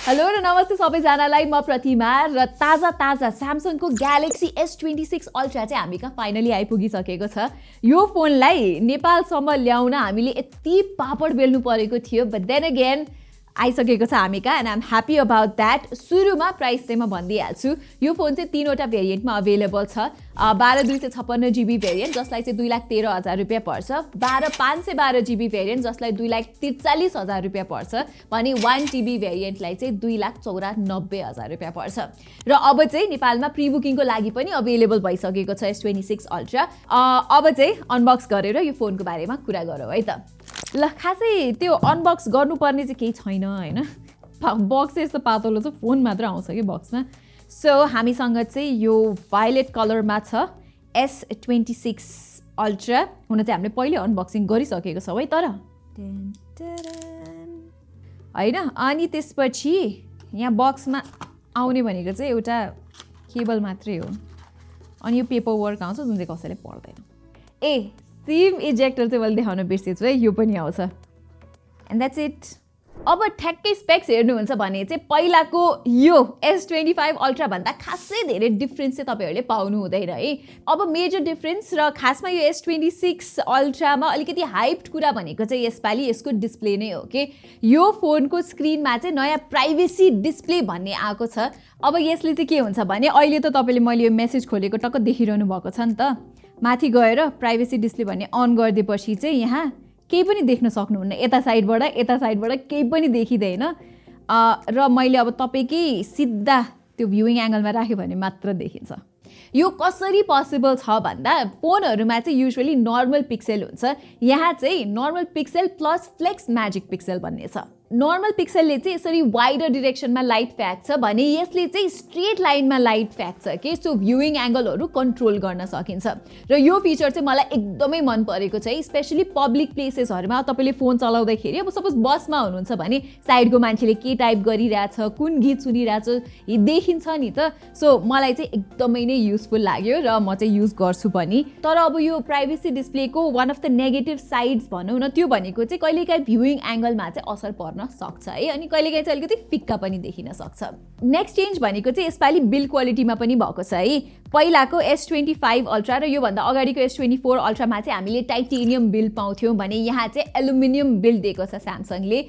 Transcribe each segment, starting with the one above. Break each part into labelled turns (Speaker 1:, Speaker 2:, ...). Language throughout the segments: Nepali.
Speaker 1: हेलो र नमस्ते सबैजनालाई म प्रतिमा र ताजा Samsungको Galaxy S26 Ultra चाहिँ हामी कहाँ फाइनली आइपुगिसकेको छ। यो फोनलाई नेपालसम्म ल्याउन हामीले यति पापड बेल्नु परेको थियो, बट देन अगेन आइसकेको छ हामी कहाँ, and I am happy about that. सुरुमा प्राइस चाहिँ म भनिदिइहाल्छु। यो फोन चाहिँ 3वटा भेरिएन्टमा अवेलेबल छ। 12/256 GB भेरिएन्ट जसलाई चाहिँ 2,13,000 रुपियाँ पर्छ, 12/512 GB भेरिएन्ट जसलाई 2,43,000 रुपियाँ पर्छ, भने 1 TB भेरिएन्टलाई चाहिँ 2,94,000 रुपियाँ पर्छ। र अब चाहिँ नेपालमा प्रिबुकिङको लागि पनि अवेलेबल भइसकेको छ S26 Ultra। अब चाहिँ अनबक्स गरेर यो फोनको बारेमा कुरा गरौँ है त। ल खासै त्यो अनबक्स गर्नुपर्ने चाहिँ केही छैन हैन, बक्स चाहिँ यस्तो पातलो छ, फोन मात्र आउँछ कि बक्समा। सो हामीसँग चाहिँ यो भायोलेट कलरमा छ S26 Ultra। हुन चाहिँ हामीले पहिले अनबक्सिङ गरिसकेको छौँ है तर होइन। अनि त्यसपछि यहाँ बक्समा आउने भनेको चाहिँ एउटा केबल मात्रै हो, अनि यो पेपर वर्क आउँछ जुन चाहिँ कसैले पढ्दैन। सिम इजेक्टर चाहिँ मैले देखाउन बिर्सेछु है, यो पनि आउँछ, एन्ड द्याट्स इट। अब ठ्याक्कै स्पेक्स हेर्नुहुन्छ भने चाहिँ पहिलाको यो S25 Ultra भन्दा खासै धेरै डिफ्रेन्स चाहिँ तपाईँहरूले पाउनु हुँदैन है। अब मेजर डिफ्रेन्स र खासमा यो S26 Ultraमा अलिकति हाइप्ड कुरा भनेको चाहिँ यसपालि यसको डिस्प्ले नै हो कि यो फोनको स्क्रिनमा चाहिँ नयाँ प्राइभेसी डिस्प्ले भन्ने आएको छ। अब यसले चाहिँ के हुन्छ भने अहिले त तपाईँले मैले यो मेसेज खोलेको टक्क देखिरहनु भएको छ नि त, माथि गएर प्राइभेसी डिस्प्ले भन्ने अन गरिदिएपछि चाहिँ यहाँ केही पनि देख्न सक्नुहुन्न, यता साइडबाट केही पनि देखिँदैन। र मैले अब तपाईँकै सिधा त्यो भ्युइङ एङ्गलमा राख्यो भने मात्र देखिन्छ। यो कसरी पोसिबल छ भन्दा फोनहरूमा चाहिँ युजुअली नर्मल पिक्सेल हुन्छ, यहाँ चाहिँ normal pixel plus flex magic pixel भन्ने छ। नर्मल पिक्सेलले चाहिँ यसरी वाइडर डिरेक्सनमा लाइट फ्याँक्छ भने यसले चाहिँ स्ट्रेट लाइनमा लाइट फ्याँक्छ कि सो भ्युइङ एङ्गलहरू कन्ट्रोल गर्न सकिन्छ। र यो फिचर चाहिँ मलाई एकदमै मन परेको छ, स्पेसली पब्लिक प्लेसेसहरूमा तपाईँले फोन चलाउँदाखेरि। अब सपोज बसमा हुनुहुन्छ भने साइडको मान्छेले के टाइप गरिरहेछ, कुन गीत सुनिरहेछ देखिन्छ नि त। सो मलाई चाहिँ एकदमै नै युजफुल लाग्यो र म चाहिँ युज गर्छु पनि। तर अब यो प्राइभेसी डिस्प्लेको one of the negative sides भनौँ न, त्यो भनेको चाहिँ कहिलेकाहीँ भ्युइङ एङ्गलमा चाहिँ असर पर्न सक्छ है, अनि कहिलेकाहीँ चाहिँ अलिकति फिक्का पनि देखिन सक्छ। नेक्स्ट चेन्ज भनेको चाहिँ यसपालि बिल्ड क्वालिटीमा पनि भएको छ है। पहिलाको S25 Ultra र योभन्दा अगाडिको S24 Ultraमा चाहिँ हामीले टाइटेनियम बिल्ड पाउँथ्यौँ भने यहाँ चाहिँ एलुमिनियम बिल्ड दिएको छ स्यामसङले।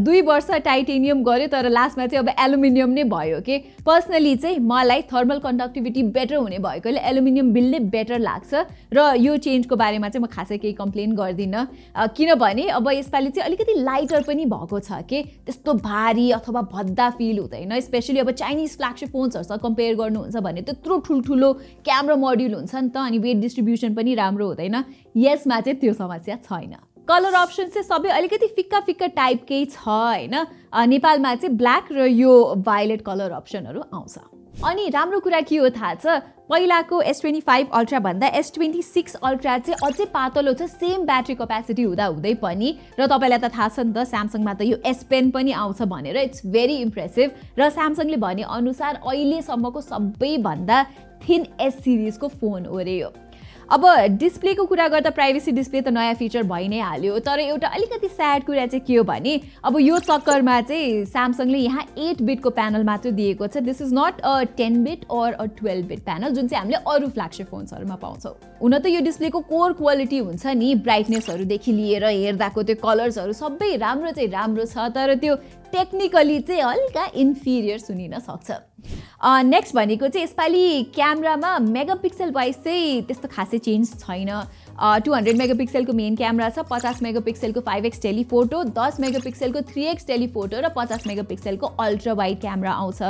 Speaker 1: 2 वर्ष टाइटेनियम गर्यो तर लास्टमा चाहिँ अब एलुमिनियम नै भयो कि। पर्सनली चाहिँ मलाई थर्मल कन्डक्टिभिटी बेटर हुने भएकोले एलुमिनियम बिल्ड नै बेटर लाग्छ र यो चेन्जको बारेमा चाहिँ म खासै केही कम्प्लेन गर्दिनँ, किनभने अब यसपालि चाहिँ अलिकति लाइटर पनि भएको छ कि त्यस्तो भारी अथवा भद्दा फिल हुँदैन। स्पेसली अब चाइनिज फ्ल्यागसिप फोन्सहरूसँग कम्पेयर गर्नुहुन्छ भने त्यत्रो ठुल्ठुलो क्यामेरा मोड्युल हुन्छ नि त, अनि वेट डिस्ट्रिब्युसन पनि राम्रो हुँदैन। यसमा चाहिँ त्यो समस्या छैन। कलर अप्सन चाहिँ सबै अलिकति फिक्का टाइपकै छ होइन। नेपालमा चाहिँ ब्ल्याक र यो भायोलेट कलर अप्सनहरू आउँछ। अनि राम्रो कुरा के हो थाहा छ, पहिलाको S25 Ultra भन्दा S26 Ultra चाहिँ अझै पातलो छ, सेम ब्याट्री क्यापेसिटी हुँदै पनि। र तपाईँलाई त थाहा छ नि त स्यामसङमा त यो S Pen पनि आउँछ भनेर, इट्स भेरी इम्प्रेसिभ। र स्यामसङले भने अनुसार अहिलेसम्मको सबैभन्दा थिन S सिरिजको फोन हो रे यो। अब डिस्प्लेको कुरा गर्दा प्राइभेसी डिस्प्ले त नयाँ फिचर भइ नै हाल्यो, तर एउटा अलिकति स्याड कुरा चाहिँ के हो भने अब यो चक्करमा चाहिँ स्यामसङले यहाँ 8 बिटको प्यानल मात्र दिएको छ। This is not a 10 bit or a 12 bit panel जुन चाहिँ हामीले अरू फ्ल्यागसिप फोन्सहरूमा पाउँछौँ। हुन त यो डिस्प्लेको कोर क्वालिटी हुन्छ नि, ब्राइटनेसहरूदेखि लिएर हेर्दाको त्यो कलर्सहरू सबै राम्रो चाहिँ राम्रो छ, तर त्यो टेक्निकली चाहिँ हल्का इन्फिरियर सुनिन सक्छ। नेक्स्ट भनेको चाहिँ यसपालि क्यामेरामा मेगापिक्सल वाइज चाहिँ त्यस्तो खासै चेन्ज छैन। 200 मेगापिक्सलको मेन क्यामेरा छ, 50 मेगापिक्सलको 5x टेलिफोटो, 10 मेगापिक्सलको 3x टेलिफोटो र 50 मेगापिक्सलको अल्ट्रा वाइड क्यामेरा आउँछ।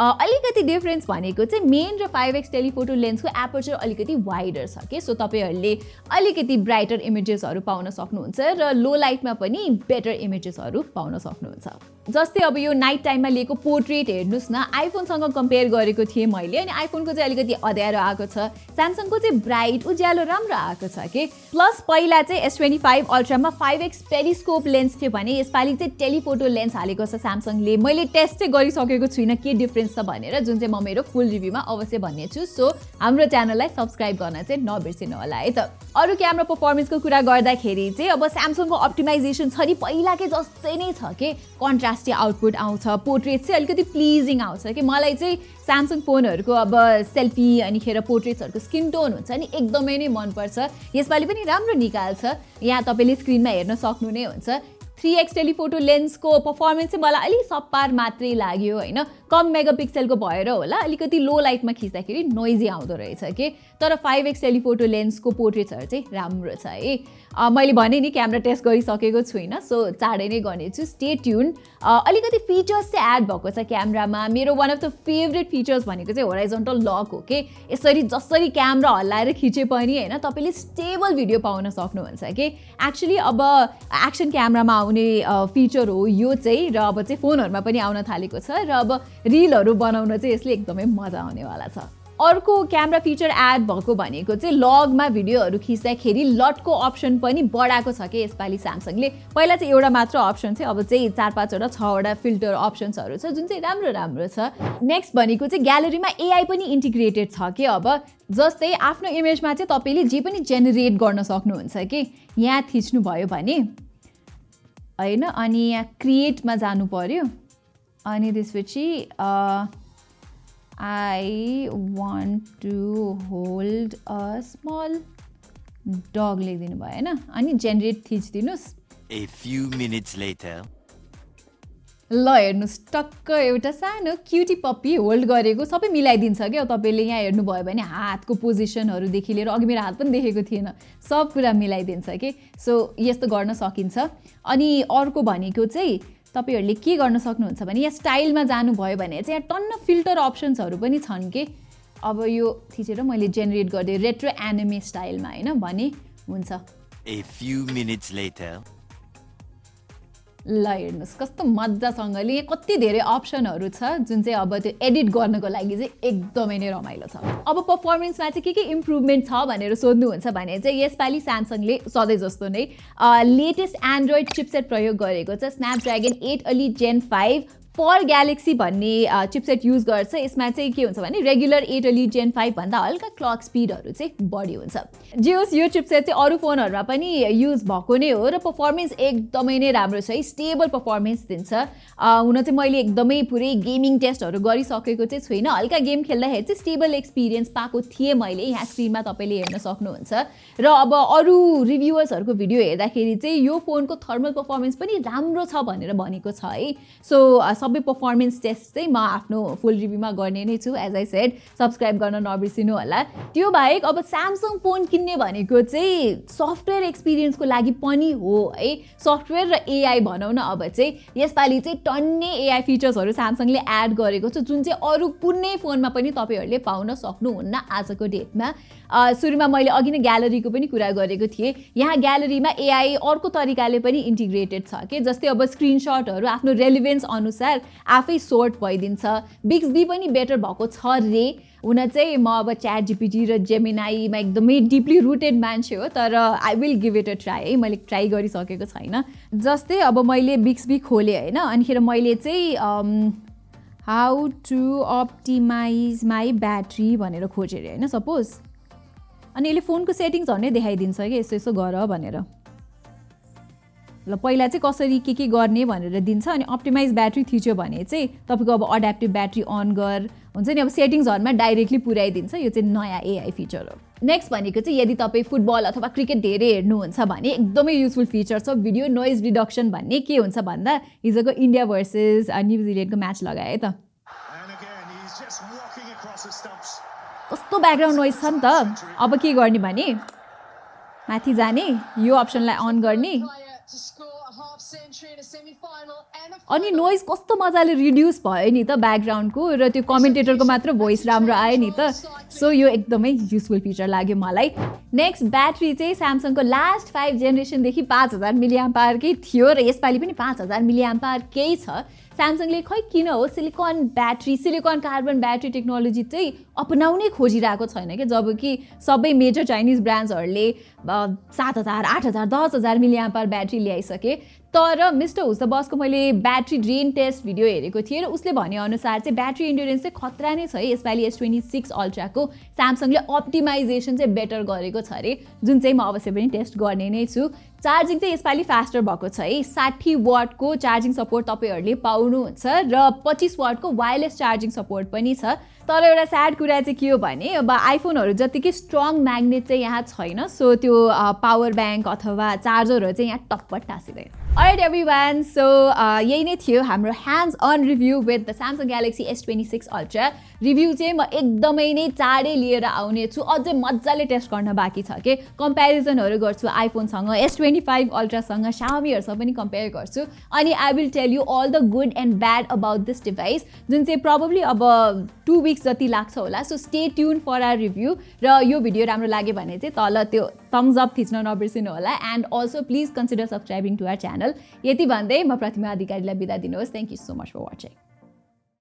Speaker 1: अलिकति डिफरेन्स भनेको चाहिँ मेन र 5x टेलिफोटो लेन्सको एपर्चर अलिकति वाइडर छ कि सो तपाईँहरूले अलिकति ब्राइटर इमेजेसहरू पाउन सक्नुहुन्छ र लो लाइटमा पनि बेटर इमेजेसहरू पाउन सक्नुहुन्छ। जस्तै अब यो नाइट टाइममा लिएको पोर्ट्रेट हेर्नुहोस् न, आइफोनसँग कम्पेयर गरेको थिएँ मैले, अनि आइफोनको चाहिँ अलिकति अँध्यारो आएको छ, स्यामसङको चाहिँ ब्राइट उज्यालो राम्रो आएको छ छ कि प्लस पहिला चाहिँ S25 अल्ट्रामा 5x पेरिस्कोप लेन्स थियो भने यसपालि चाहिँ टेलिफोटो लेन्स हालेको छ स्यामसङले मैले टेस्ट चाहिँ गरिसकेको छुइनँ के डिफरेन्स छ भनेर जुन चाहिँ म मेरो फुल रिभ्यूमा अवश्य भन्नेछु सो हाम्रो च्यानललाई सब्सक्राइब गर्न चाहिँ नबिर्सिनु होला है त अरू क्यामेरा पर्फर्मेन्सको कुरा गर्दाखेरि चाहिँ अब स्यामसङको अप्टिमाइजेसन छ नि पहिलाकै जस्तै नै छ कि कन्ट्रास्टी आउटपुट आउँछ पोर्ट्रेट चाहिँ अलिकति प्लिजिङ आउँछ कि मलाई चाहिँ स्यामसङ फोनहरूको अब सेल्फी अनिखेर पोर्ट्रेट्सहरूको स्किन टोन हुन्छ नि एकदमै नै मनपर्छ यसपालि पनि राम्रो निकाल्छ यहाँ तपाईँले स्क्रिनमा हेर्न सक्नु नै हुन्छ 3x टेलिफोटो लेन्सको पर्फर्मेन्स चाहिँ मलाई अलिक सपार मात्रै लाग्यो होइन कम मेगापिक्सलको भएर होला अलिकति लो लाइटमा खिच्दाखेरि नोइजी आउँदो रहेछ कि तर 5x टेलिफोटो लेन्सको पोर्ट्रेट्सहरू चाहिँ राम्रो छ है मैले भने नि क्यामेरा टेस्ट गरिसकेको छुइनँ सो चाँडै नै गर्नेछु स्टे ट्युन अलिकति फिचर्स चाहिँ एड भएको छ क्यामेरामा मेरो one of the favourite features भनेको चाहिँ होराइजन्टल लक हो कि यसरी जसरी क्यामेरा हल्लाएर खिचे पनि होइन तपाईँले स्टेबल भिडियो पाउन सक्नुहुन्छ कि एक्चुली अब एक्सन क्यामेरामा आउने फिचर हो यो चाहिँ र अब चाहिँ फोनहरूमा पनि आउन थालेको छ र अब रिलहरू बनाउन चाहिँ यसले एकदमै मजा आउनेवाला छ अर्को क्यामेरा फिचर एड भएको भनेको चाहिँ लगमा भिडियोहरू खिच्दाखेरि लटको अप्सन पनि बढाएको छ कि यसपालि स्यामसङले पहिला चाहिँ एउटा मात्र अप्सन थियो अब चाहिँ 4-5वटा 6वटा फिल्टर अप्सन्सहरू छ जुन चाहिँ राम्रो छ नेक्स्ट भनेको चाहिँ ग्यालरीमा एआई पनि इन्टिग्रेटेड छ कि अब जस्तै आफ्नो इमेजमा चाहिँ तपाईँले जे पनि जेनेरेट गर्न सक्नुहुन्छ कि यहाँ थिच्नु भयो भने होइन अनि यहाँ क्रिएटमा जानु पर्यो अनि त्यसपछि I want to hold a small dog लेखिदिनु भयो होइन अनि generate थिचिदिनुहोस्
Speaker 2: A few minutes later
Speaker 1: ल हेर्नुहोस् टक्क एउटा सानो क्युटी पप्पी होल्ड गरेको सबै मिलाइदिन्छ क्या तपाईँले यहाँ हेर्नुभयो भने हातको पोजिसनहरूदेखि लिएर अघि मेरो हात पनि देखेको थिएन सब कुरा मिलाइदिन्छ कि सो यस्तो गर्न सकिन्छ अनि अर्को भनेको चाहिँ तपाईहरूले के गर्न सक्नुहुन्छ भने यहाँ स्टाइलमा जानुभयो भने चाहिँ यहाँ टन्न फिल्टर अप्सन्सहरू पनि छन् कि अब यो थिचेर मैले जेनेरेट गरिदिएँ रेट्रो एनिमे स्टाइलमा होइन भने हुन्छ
Speaker 2: A few minutes later
Speaker 1: ल हेर्नुहोस् कस्तो मजासँगले यहाँ कति धेरै अप्सनहरू छ जुन चाहिँ अब त्यो एडिट गर्नको लागि चाहिँ एकदमै नै रमाइलो छ अब पर्फर्मेन्समा चाहिँ के इम्प्रुभमेन्ट छ भनेर सोध्नुहुन्छ भने चाहिँ यसपालि स्यामसङले सधैँ जस्तो नै लेटेस्ट एन्ड्रोइड चिपसेट प्रयोग गरेको छ Snapdragon 8 elite gen 5 for Galaxy भन्ने चिपसेट युज गर्छ यसमा चाहिँ के हुन्छ भने रेगुलर 8 एलिट जेन 5 भन्दा हल्का क्लक स्पिडहरू चाहिँ बढी हुन्छ जे होस् यो चिपसेट चाहिँ अरू फोनहरूमा पनि युज भएको नै हो र पर्फर्मेन्स एकदमै नै राम्रो छ है स्टेबल पर्फर्मेन्स दिन्छ हुन चाहिँ मैले एकदमै पुरै गेमिङ टेस्टहरू गरिसकेको चाहिँ छुइनँ हल्का गेम खेल्दाखेरि चाहिँ स्टेबल एक्सपिरियन्स पाएको थिएँ मैले यहाँ स्क्रिनमा तपाईँले हेर्न सक्नुहुन्छ र अब अरू रिभ्युवर्सहरूको भिडियो हेर्दाखेरि चाहिँ यो फोनको थर्मल पर्फर्मेन्स पनि राम्रो छ भनेर भनेको छ है सो सबै पर्फर्मेन्स टेस्ट चाहिँ म आफ्नो फुल रिभ्यूमा गर्ने नै छु एज आई सेड सब्सक्राइब गर्न नबिर्सिनु होला त्यो बाहेक अब स्यामसङ फोन किन्ने भनेको चाहिँ सफ्टवेयर एक्सपिरियन्सको लागि पनि हो है सफ्टवेयर र एआई भनौँ न अब चाहिँ यसपालि चाहिँ टन्ने एआई फिचर्सहरू स्यामसङले एड गरेको छ जुन चाहिँ अरू कुनै फोनमा पनि तपाईँहरूले पाउन सक्नुहुन्न आजको डेटमा सुरुमा मैले अघि नै ग्यालरीको पनि कुरा गरेको थिएँ यहाँ ग्यालरीमा एआई अर्को तरिकाले पनि इन्टिग्रेटेड छ कि जस्तै अब स्क्रिनसटहरू आफ्नो रेलिभेन्स अनुसार आफै सोर्ट भइदिन्छ बिक्सबी पनि बेटर भएको छ रे हुन चाहिँ म अब च्याट जिपिटी र जेमिनाईमा एकदमै डिपली रुटेड मान्छे हो तर I will give it a try है मैले ट्राई गरिसकेको छैन जस्तै अब मैले बिक्सबी खोलेँ होइन अनिखेर मैले चाहिँ how to optimize my battery भनेर खोजेँ होइन सपोज अनि यसले फोनको सेटिङ्सहरू नै देखाइदिन्छ कि यसो यसो गर भनेर ल पहिला चाहिँ कसरी के गर्ने भनेर दिन्छ अनि अप्टिमाइज ब्याट्री थिच्यो भने चाहिँ तपाईँको अब अड्याप्टिभ ब्याट्री अन गर हुन्छ नि अब सेटिङ्सहरूमा डाइरेक्टली पुर्याइदिन्छ यो चाहिँ नयाँ एआई फिचर हो नेक्स्ट भनेको चाहिँ यदि तपाईँ फुटबल अथवा क्रिकेट धेरै हेर्नुहुन्छ भने एकदमै युजफुल फिचर छ भिडियो नोइज रिडक्सन भन्ने के हुन्छ भन्दा हिजोको इन्डिया भर्सेस न्युजिल्यान्डको म्याच लगाए त कस्तो ब्याकग्राउन्ड नोइज छ नि त अब के गर्ने भने माथि जाने यो अप्सनलाई अन गर्ने अनि नोइज कस्तो मजाले रिड्युस भयो नि त ब्याकग्राउन्डको र त्यो कमेन्टेटरको मात्र भोइस राम्रो आयो नि त सो यो एकदमै युजफुल फिचर लाग्यो मलाई नेक्स्ट ब्याट्री चाहिँ स्यामसङको लास्ट 5 जेनेरेसनदेखि 5000 मिलिएम्पावरकै थियो र यसपालि पनि 5000 मिलिएम्पावर केही छ स्यामसङले खै किन हो सिलिकन कार्बन ब्याट्री टेक्नोलोजी चाहिँ अपनाउनै खोजिरहेको छैन क्या, जब कि सबै मेजर चाइनिज ब्रान्ड्सहरूले 7,000, 8,000, 10,000 मिलिएम्पियर ब्याट्री ल्याइसके। तर मिस्टर हुज द बसको मैले ब्याट्री ड्रेन टेस्ट भिडियो हेरेको थिएँ र उसले भनेअनुसार चाहिँ ब्याट्री इन्ड्युरेन्स चाहिँ खतरा नै छ है। यसपालि S26 अल्ट्राको स्यामसङले अप्टिमाइजेसन चाहिँ बेटर गरेको छ अरे, जुन चाहिँ म अवश्य पनि टेस्ट गर्ने नै छु। चार्जिङ चाहिँ यसपालि फास्टर भएको छ है। 60 वाटको चार्जिङ सपोर्ट तपाईँहरूले पाउनुहुन्छ र 25 वाटको वायरलेस चार्जिङ सपोर्ट पनि छ। तर एउटा स्याड कुरा चाहिँ के हो भने अब आइफोनहरू जतिकै स्ट्रङ म्याग्नेट चाहिँ यहाँ छैन, सो त्यो पावर ब्याङ्क अथवा चार्जरहरू चाहिँ यहाँ टप्प टाँसिँदैन। अलराइट एभ्रिवान, सो यही नै थियो हाम्रो hands on review with the Samsung Galaxy S26 Ultra। Review चाहिँ म एकदमै नै चाँडै लिएर आउने छु, अझै मजाले टेस्ट गर्न बाँकी छ कि कम्पेरिजनहरू गर्छु आइफोनसँग, S25 अल्ट्रासँग, Xiaomiहरूसँग पनि कम्पेयर गर्छु अनि I will tell you all the good and bad about this device, जुन चाहिँ प्रोबेबली अब 2 weeks जति लाग्छ होला। So stay tuned for our review र यो भिडियो राम्रो लाग्यो भने चाहिँ तल त्यो थम्स अप थिच्न नबिर्सिनु होला and also please consider subscribing to our channel. यति भन्दै म प्रतिमा अधिकारीलाई बिदा दिनुहोस्। Thank you so much for watching.